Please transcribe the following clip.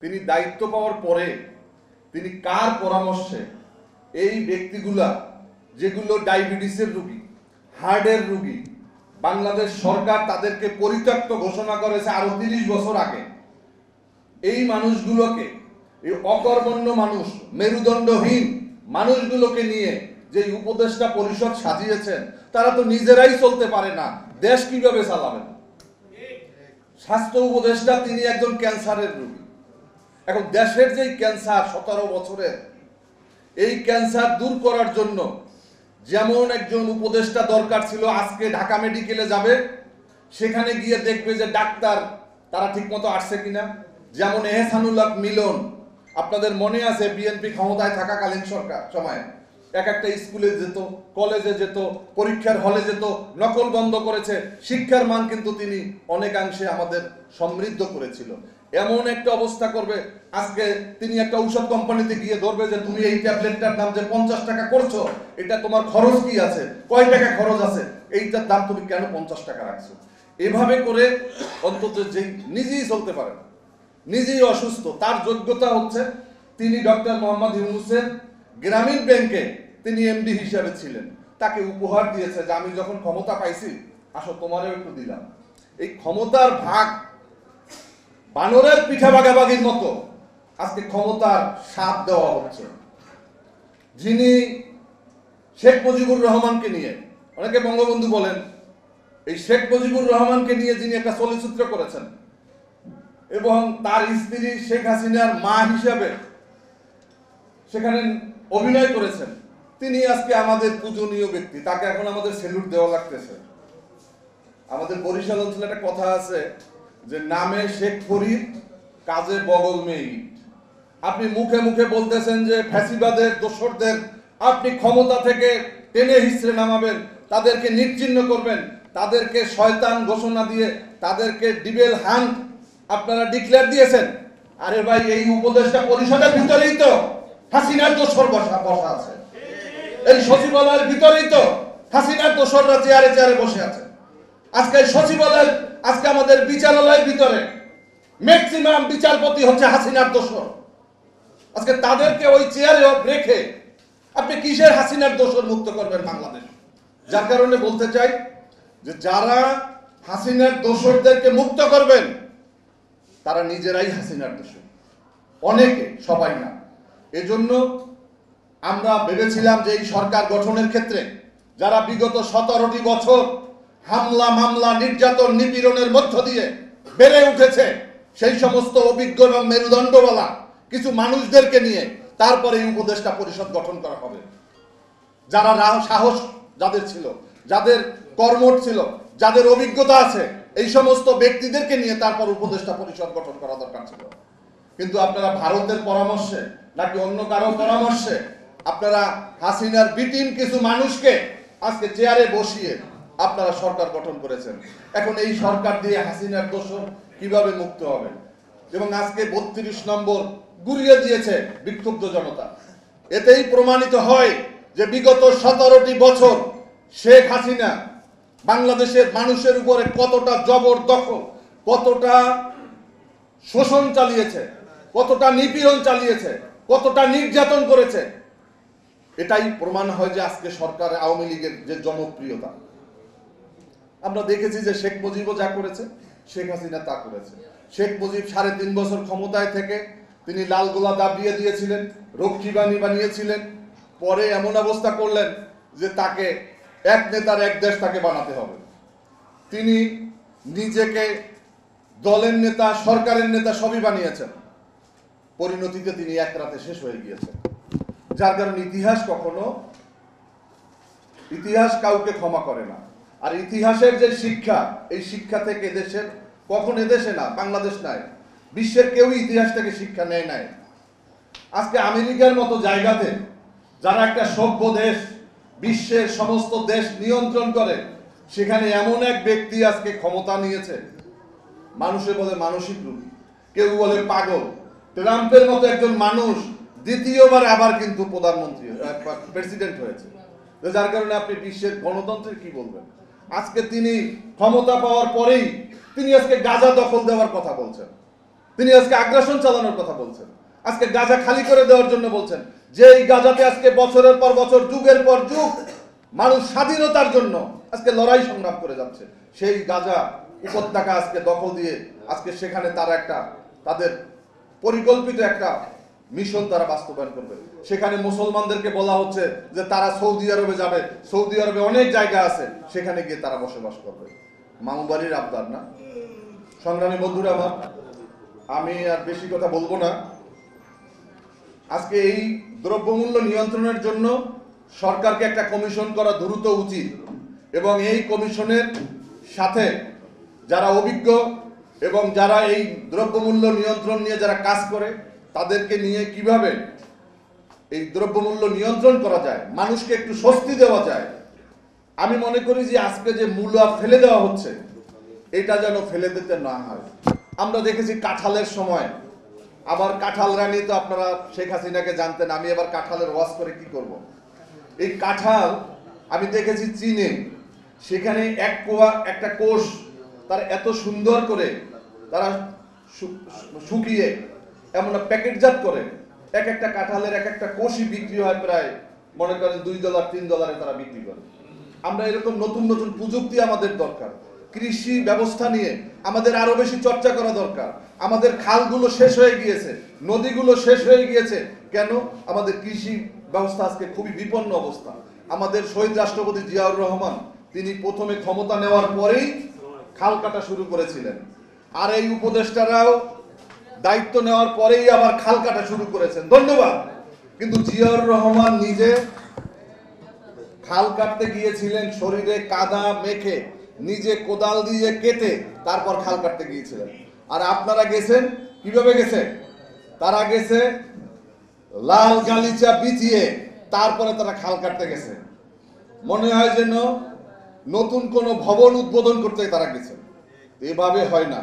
তিনি দায়িত্ব পাওয়ার পরে তিনি কার পরামর্শে এই ব্যক্তিগুলা যেগুলো ডায়াবেটিসের রোগী, হার্টের রোগী, বাংলাদেশ সরকার তাদেরকে পরিত্যক্ত ঘোষণা করেছে আরো 30 বছর আগে, এই মানুষগুলোকে, এই অকর্মণ্য মানুষ, মেরুদণ্ডহীন মানুষগুলোকে নিয়ে যে উপদেষ্টা পরিষদ সাজিয়েছেন, তারা তো নিজেরাই চলতে পারে না, দেশ কিভাবে চালাবেন? স্বাস্থ্য উপদেষ্টা তিনি একজন ক্যান্সারের রোগী। এখন দেশের যেই ক্যান্সার 17 বছরের, এই ক্যান্সার দূর করার জন্য যেমন একজন উপদেষ্টা দরকার ছিল, আজকে ঢাকা মেডিকেলে যাবে, সেখানে গিয়ে দেখবে যে ডাক্তার তারা ঠিকমতো আসছে কিনা। যেমন এহসানুল্লাহ মিলন, আপনাদের মনে আছে বিএনপি ক্ষমতায় থাকাকালীন সরকার সময় এক একটা স্কুলে যেত, কলেজে যেত, পরীক্ষার হলে যেত, নকল বন্ধ করেছে। শিক্ষার মান কিন্তু তিনি অনেকাংশে আমাদের সমৃদ্ধ করেছিল। এমন একটা অবস্থা করবে, আজকে তিনি একটা ঔষধ কোম্পানিতে গিয়ে ধরবে যে তুমি এই ট্যাবলেটটার দাম যে 50 টাকা করছো, এটা তোমার খরচ কি আছে, কয় টাকা খরচ আছে, এইটার দাম তুমি কেন 50 টাকা রাখছো? এভাবে করে অন্তত যে নিজেই চলতে পারে না, নিজেই অসুস্থ, তার যোগ্যতা হচ্ছে তিনি ডক্টর মোহাম্মদ ইউনূসের গ্রামীণ ব্যাংকে তিনি এমডি হিসাবে ছিলেন, তাকে উপহার দিয়েছে যে আমি যখন ক্ষমতা পাইছি, আসো তোমারও একটু দিলাম। এই ক্ষমতার ভাগ বানরের পিঠা ভাগাভাগির মতো আজকে ক্ষমতার স্বাদ দেওয়া হচ্ছে। যিনি শেখ মুজিবুর রহমানকে নিয়ে, অনেকে বঙ্গবন্ধু বলেন, এই শেখ মুজিবুর রহমানকে নিয়ে যিনি একটা চলচ্চিত্র করেছেন এবং তার স্ত্রী শেখ হাসিনার মা হিসাবে সেখানে অভিনয় করেছেন, তিনি আজকে আমাদের পূজনীয় ব্যক্তি, তাকে এখন আমাদের সেলুট দেওয়া লাগতেছে। আমাদের বরিশাল অঞ্চলে একটা কথা আছে যে নামে শেখ ফরিদ, কাজে বগল মে ইট। আপনি মুখে মুখে বলতেছেন যে ফ্যাসিবাদের দোসরদের আপনি ক্ষমতা থেকে টেনে হিচড়ে নামাবেন, তাদেরকে নিশ্চিহ্ন করবেন, তাদেরকে শয়তান ঘোষণা দিয়ে তাদেরকে ডিবেল হান্ট আপনারা ডিক্লেয়ার দিয়েছেন। আরে ভাই, এই উপদেষ্টা পরিষদের ভিতরেই তো হাসিনার দোসর বসা আছে, এই সচিবালয়ের ভিতরেই তো হাসিনার দোসররা চেয়ারে চেয়ারে বসে আছে। আজকে সচিবালয়, আজকে আমাদের বিচারালয়ের ভিতরে ম্যাক্সিমাম বিচারপতি হচ্ছে হাসিনার দোসর। আজকে তাদেরকে ওই চেয়ারে রেখে আপনি কিসের হাসিনার দোসর মুক্ত করবেন বাংলাদেশ? যার কারণে বলতে চাই যে যারা হাসিনার দোসরদেরকে মুক্ত করবেন তারা নিজেরাই হাসিনার দোসর, অনেকে, সবাই না। এজন্য আমরা ভেবেছিলাম যে এই সরকার গঠনের ক্ষেত্রে যারা বিগত 17টি বছর হামলা, মামলা, নির্যাতন, নিপীড়নের মধ্য দিয়ে বেড়ে উঠেছে, সেই সমস্ত অভিজ্ঞ এবং মেরুদণ্ডওয়ালা কিছু মানুষদেরকে নিয়ে তারপরে এই উপদেষ্টা পরিষদ গঠন করা হবে। যারা সাহস যাদের ছিল, যাদের কর্মঠ ছিল, যাদের অভিজ্ঞতা আছে, এই সমস্ত ব্যক্তিদেরকে নিয়ে তারপর উপদেষ্টা পরিষদ গঠন করা দরকার ছিল। কিন্তু আপনারা ভারতের পরামর্শে নাকি অন্য কারো পরামর্শে আপনারা হাসিনার বিটিম কিছু মানুষকে আজকে চেয়ারে বসিয়ে আপনারা সরকার গঠন করেছেন। এখন এই সরকার দিয়ে হাসিনার দোষর কিভাবে মুক্ত হবে? এবং আজকে 32 নম্বর গুড়িয়ে দিয়েছে বিক্ষুব্ধ জনতা। এতেই প্রমাণিত হয় যে বিগত 17টি বছর শেখ হাসিনা বাংলাদেশের মানুষের উপরে কতটা জবরদখল, কতটা শোষণ চালিয়েছে, কতটা নিপীড়ন চালিয়েছে, কতটা নির্যাতন করেছে। এটাই প্রমাণ হয় যে আজকে সরকার, আওয়ামী লীগের যে জনপ্রিয়তা। আমরা দেখেছি যে শেখ মুজিবও যা করেছে, শেখ হাসিনা তা করেছে। শেখ মুজিব 3.5 বছর ক্ষমতায় থেকে তিনি লালগোলা দাবিয়ে দিয়েছিলেন, রক্ষীবাণী বানিয়েছিলেন, পরে এমন অবস্থা করলেন যে তাকে এক নেতার এক দেশ তাকে বানাতে হবে। তিনি নিজেকে দলের নেতা, সরকারের নেতা সবই বানিয়েছেন। পরিণতিতে তিনি এক রাতে শেষ হয়ে গিয়েছেন। যার কারণে ইতিহাস কাউকে ক্ষমা করে না। আর ইতিহাসের যে শিক্ষা, এই শিক্ষা থেকে এদেশের, কখন এদেশে না, বাংলাদেশ নাই, বিশ্বের কেউই ইতিহাস থেকে শিক্ষা নেয় নাই। আজকে আমেরিকার মতো জায়গাতে যারা একটা সভ্য দেশ, বিশ্বের সমস্ত দেশ নিয়ন্ত্রণ করে, সেখানে এমন এক ব্যক্তি আজকে ক্ষমতা নিয়েছে, মানুষে বলে মানসিক রোগী, কেউ বলে পাগল। ট্রাম্পের মতো একজন মানুষ দ্বিতীয়বার আবার কিন্তু প্রধানমন্ত্রী, প্রেসিডেন্ট হয়েছে। যার কারণে আপনি বিশ্বের গণতন্ত্রের কি বলবেন? আজকে তিনি ক্ষমতা পাওয়ার পরেই তিনি আজকে গাজা দখল দেওয়ার কথা বলছেন। তিনি আজকে আগ্রাসন চালানোর কথা বলছেন, আজকে গাজা খালি করে দেওয়ার জন্য বলছেন, যে এই গাজাতে আজকে বছরের পর বছর, যুগের পর যুগ মানুষ স্বাধীনতার জন্য আজকে লড়াই সংগ্রাম করে যাচ্ছে, সেই গাজা উপত্যকা আজকে দখল দিয়ে আজকে সেখানে তারা তাদের পরিকল্পিত একটা মিশন তারা বাস্তবায়ন করবে। সেখানে মুসলমানদেরকে বলা হচ্ছে যে তারা সৌদি আরবে যাবে, সৌদি আরবে অনেক জায়গা আছে, সেখানে গিয়ে তারা বসবাস করবে। মামুবাড়ির আবদার না? সংগ্রামী বন্ধুরা আমার, আমি আর বেশি কথা বলবো না। আজকে এই দ্রব্যমূল্য নিয়ন্ত্রণের জন্য সরকারকে একটা কমিশন করা দ্রুত উচিত, এবং এই কমিশনের সাথে যারা অভিজ্ঞ এবং যারা এই দ্রব্যমূল্য নিয়ন্ত্রণ নিয়ে যারা কাজ করে তাদেরকে নিয়ে কিভাবে এই দ্রব্যমূল্য নিয়ন্ত্রণ করা যায়, মানুষকে একটু স্বস্তি দেওয়া যায়। আমি মনে করি যে আজকে যে মূল্য ফেলে দেওয়া হচ্ছে, এটা যেন ফেলে দিতে না হয়। আমরা দেখেছি কাঁঠালের সময়, আবার কাঁঠাল রানী তো আপনারা শেখ হাসিনাকে জানতেন, আমি এবার কাঁঠালের ওয়াজ করে কি করব। এই কাঁঠাল আমি দেখেছি চীনে, সেখানে একটা কোষ তারা এত সুন্দর করে তারা শুকিয়ে এমন প্যাকেটজাত করে, এক একটা কাঁঠালের এক একটা কোষই বিক্রি হয় প্রায় মনে করেন $2 $3 তারা বিক্রি করে। আমরা এরকম নতুন নতুন প্রযুক্তি আমাদের দরকার। কৃষি ব্যবস্থা নিয়ে আমাদের আরো বেশি চর্চা করা দরকার। আমাদের খালগুলো শেষ হয়ে গিয়েছে, নদীগুলো শেষ হয়ে গিয়েছে, কেন? আমাদের কৃষি ব্যবস্থা আজকে খুবই বিপন্ন অবস্থা। আমাদের শহীদ রাষ্ট্রপতি জিয়াউর রহমান তিনি প্রথমে ক্ষমতা নেওয়ার পরেই খাল কাটা শুরু করেছিলেন, আর এই উপদেষ্টারাও দায়িত্ব নেওয়ার পরেই আবার খাল কাটা শুরু করেছেন, ধন্যবাদ। কিন্তু জিয়াউর রহমান নিজে খাল কাটতে গিয়েছিলেন শরীরে কাদা মেখে, নিজে কোদাল দিয়ে কেটে তারপর খাল কাটতে গিয়েছিলেন। আর আপনারা গেছেন কিভাবে গেছেন? তারা গেছে লাল গালিচা বিছিয়ে, তারপরে তারা খাল কাটতে গেছে। মনে হয় যেন নতুন কোনো ভবন উদ্বোধন করতে তারা গেছেন। এভাবে হয় না।